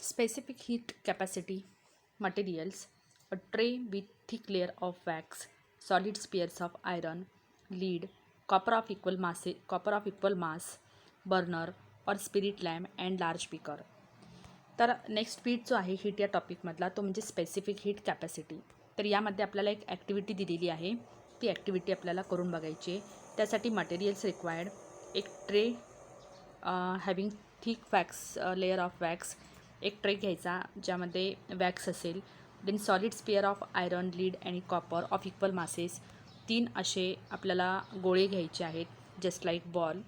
Specific heat capacity materials: a tray with thick layer of wax, solid spheres of iron, lead, copper of equal mass, burner or spirit lamp and large beaker. तर next पीठ जो आहे heat या टॉपिकमधला तो म्हणजे specific heat capacity. तर यामध्ये आपल्याला एक ॲक्टिव्हिटी दिलेली आहे, ती ॲक्टिव्हिटी आपल्याला करून बघायची आहे. त्यासाठी मटेरियल्स रिक्वायर्ड: एक tray having thick wax layer of wax, एक ट्रे घ्यायचा ज्यामध्ये वॅक्स असेल. Then solid sphere of iron, lead आणि कॉपर ऑफ इक्वल मासेस. 3 असे आपल्याला गोळे घ्यायचे आहेत जस्ट लाईक बॉल,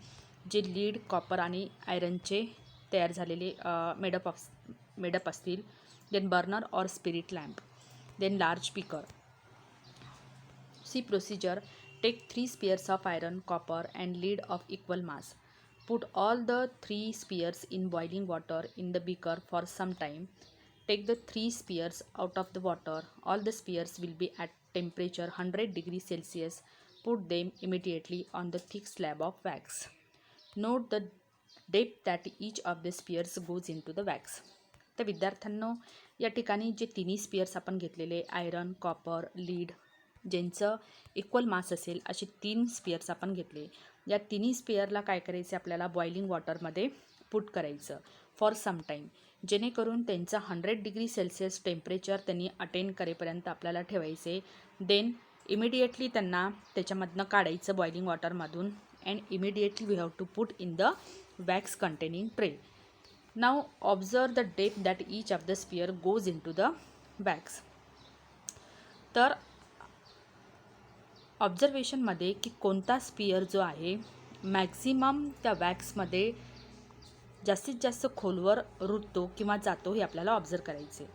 जे लीड, कॉपर आणि आयरनचे तयार झालेले मेडअप असतील. Then burner or spirit lamp. Then large beaker. C procedure: take 3 spheres of iron, copper and lead of equal mass. Put all the 3 spheres in boiling water in the beaker for some time. Take the 3 spheres out of the water. All the spheres will be at temperature 100 degrees Celsius. Put them immediately on the thick slab of wax. Note the depth that each of the spheres goes into the wax. तर विद्यार्थ्यांनो, या ठिकाणी जे तिन्ही स्पिअर्स आपण घेतलेले iron, copper, lead ज्यांचं equal मास असेल असे 3 स्पिअर्स आपण घेतले. या तिन्ही स्पिअरला काय करायचं, आपल्याला बॉइलिंग वॉटरमध्ये पुट करायचं फॉर सम टाईम, जेणेकरून त्यांचं 100 डिग्री सेल्सिअस टेम्परेचर त्यांनी अटेन करेपर्यंत आपल्याला ठेवायचे. देन इमिडिएटली त्यांना त्याच्यामधनं काढायचं बॉइलिंग वॉटरमधून and immediately we have to put in the wax containing tray. Now observe the depth that each of the sphere goes into the wax. तर ऑब्झर्वेशनमध्ये की कोणता स्पिअर जो आहे मॅक्झिमम त्या वॅक्समध्ये जास्तीत जास्त खोलवर रुततो किंवा जातो हे आपल्याला ऑब्झर्व करायचे.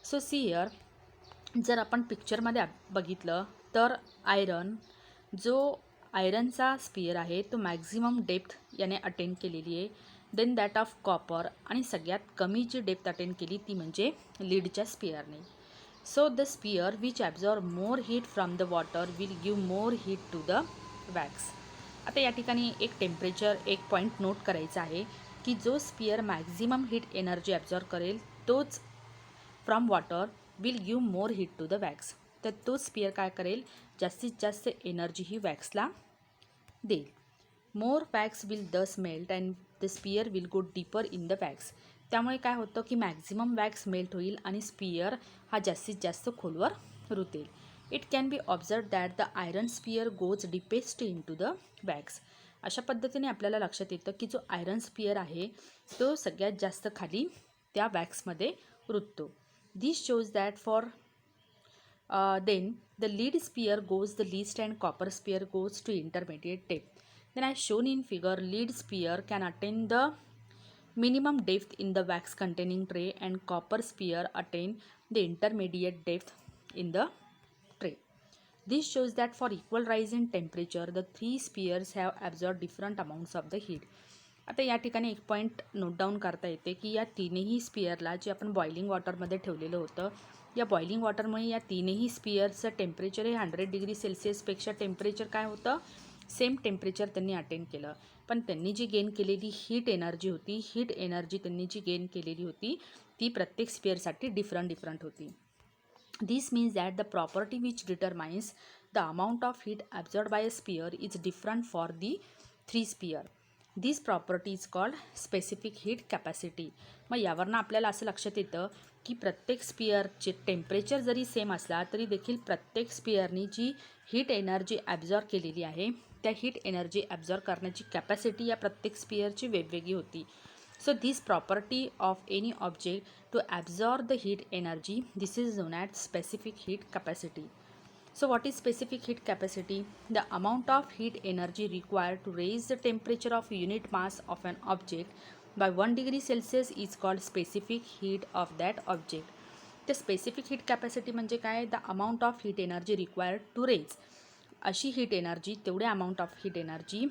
सो सी हिअर, जर आपण पिक्चरमध्ये बघितलं तर आयरनचा स्पिअर आहे तो मॅक्झिमम डेप्थ याने अटेन केलेली आहे. देन दॅट ऑफ कॉपर, आणि सगळ्यात कमी जी डेप्थ अटेन केली ती म्हणजे लीडच्या स्पिअरने. So the sphere which absorb more heat from the water will give more heat to the wax. आता या ठिकाणी एक पॉईंट नोट करायचा आहे की जो sphere maximum heat energy absorb करेल तोच from water will give more heat to the wax. तर तो स्पिअर काय करेल, जास्तीत जास्त एनर्जी ही वॅक्सला देईल. मोर वॅक्स विल दस melt and the sphere will go deeper in the wax. त्यामुळे काय होतं की मॅक्झिमम वॅक्स मेल्ट होईल आणि स्पिअर हा जास्तीत जास्त खोलवर रुतेल. It can be observe that the iron sphere goes deepest into the wax. अशा पद्धतीने आपल्याला लक्षात येतं की जो आयरन स्पिअर आहे तो सगळ्यात जास्त खाली त्या वॅक्समध्ये रुततो. This shows that for then the lead sphere goes the least and copper sphere goes to intermediate depth. Then as shown in figure, lead sphere can attain the minimum depth in the wax containing tray and copper sphere attain the intermediate depth in the tray. This shows that for equal rise in temperature, the 3 spheres have absorbed different amounts of the heat. आता या ठिकाणी एक point note down करता येते की या तीनही स्पिअरला जे आपण बॉइलिंग वॉटरमध्ये ठेवलेलं होतं, या बॉइलिंग वॉटरमुळे या तीनही स्पिअरचं टेम्परेचर हे 100 डिग्री सेल्सिअसपेक्षा टेम्परेचर काय होतं, सेम टेम्परेचर त्यांनी अटेन केलं. पण त्यांनी जी गेन केलेली हीट एनर्जी त्यांनी जी गेन केलेली होती ती प्रत्येक स्पिअरसाठी डिफरंट होती. This means that the property which determines the amount of heat absorb by a sphere is different for the 3 sphere. This property is called specific heat capacity. मग यावरनं आपल्याला असं लक्षात येतं की प्रत्येक स्पिअरचे टेम्परेचर जरी सेम असला तरी देखील प्रत्येक स्पिअरनी जी हीट एनर्जी ॲब्झॉर्ब केलेली आहे त्या हीट एनर्जी ॲब्झॉर्ब करण्याची कॅपॅसिटी या प्रत्येक स्पिअरची वेगवेगळी होती. So this property of any object to absorb the heat energy, this is known as specific heat capacity. So what is specific heat capacity? The amount of heat energy required to raise the temperature of unit mass of an object by 1 degree Celsius is called specific heat of that object. The specific heat capacity म्हणजे काय, the amount of heat energy required to raise. अशी heat energy, तेवढ्या amount of heat energy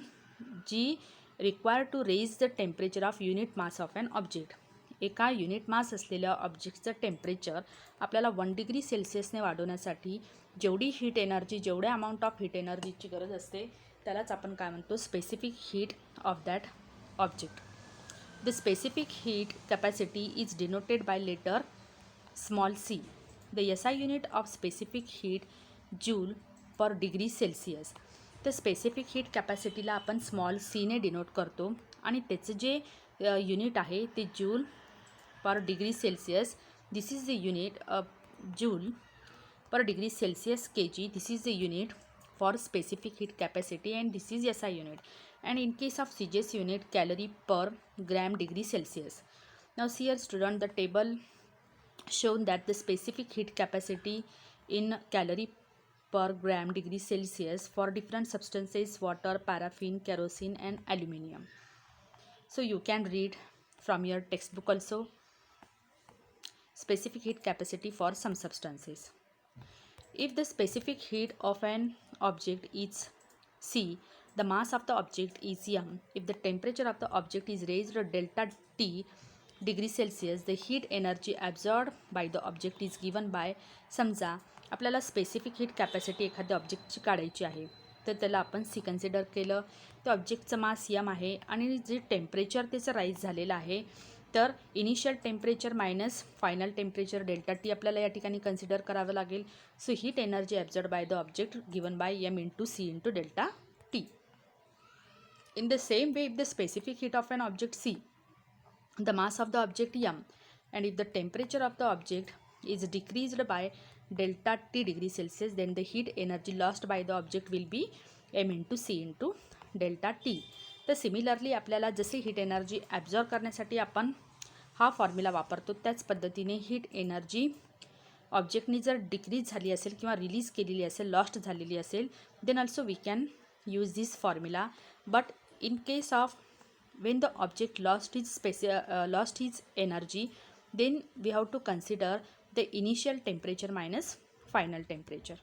जी required to raise the temperature of unit mass of an object. एका unit mass असलेल्या ऑब्जेक्टचं temperature आपल्याला 1 degree सेल्सिअसने वाढवण्यासाठी जेवढ्या अमाऊंट ऑफ हीट एनर्जीची गरज असते त्यालाच आपण काय म्हणतो, specific heat of that object. The specific heat capacity is denoted by letter small c. The SI unit of specific heat joule per degree Celsius. तर स्पेसिफिक हीट कॅपॅसिटीला आपण स्मॉल सीने डिनोट करतो आणि त्याचं जे युनिट आहे ते joule per degree Celsius. This is the unit joule per degree Celsius kg. This is the unit for specific heat capacity and this is SI unit, and in case of CGS unit, calorie per gram degree Celsius. Now see here student, the table shown that the specific heat capacity in calorie per gram degree Celsius for different substances: water, paraffin, kerosene and aluminium. So you can read from your textbook also specific heat capacity for some substances. If the specific heat of an object is C, the mass of the object is m. If the temperature of the object is raised delta T degree Celsius, the heat energy absorbed by the object is given by, समजा आपल्याला specific heat capacity एखाद्या ऑब्जेक्टची काढायची आहे तर त्याला आपण C consider केलं. त्या ऑब्जेक्टचं मास यम आहे आणि जे टेम्परेचर त्याचं राईज झालेलं आहे तर initial temperature minus final temperature delta T आपल्याला या ठिकाणी कन्सिडर करावं लागेल. So heat energy absorb by the object given by M into C into delta T. In the same way, if the specific heat of an object C, the mass of the object m, and if the temperature of the object is decreased by delta T degree Celsius, then the heat energy lost by the object will be m into C into delta T. तर similarly आपल्याला जसे heat energy absorb करण्यासाठी आपण हा formula वापरतो त्याच पद्धतीने heat energy ऑब्जेक्टनी जर डिक्रीज झाली असेल किंवा रिलीज केलेली असेल, लॉस्ट झालेली असेल, then also we can use this formula. But in case of when the object lost its energy, then we have to consider the initial temperature minus final temperature.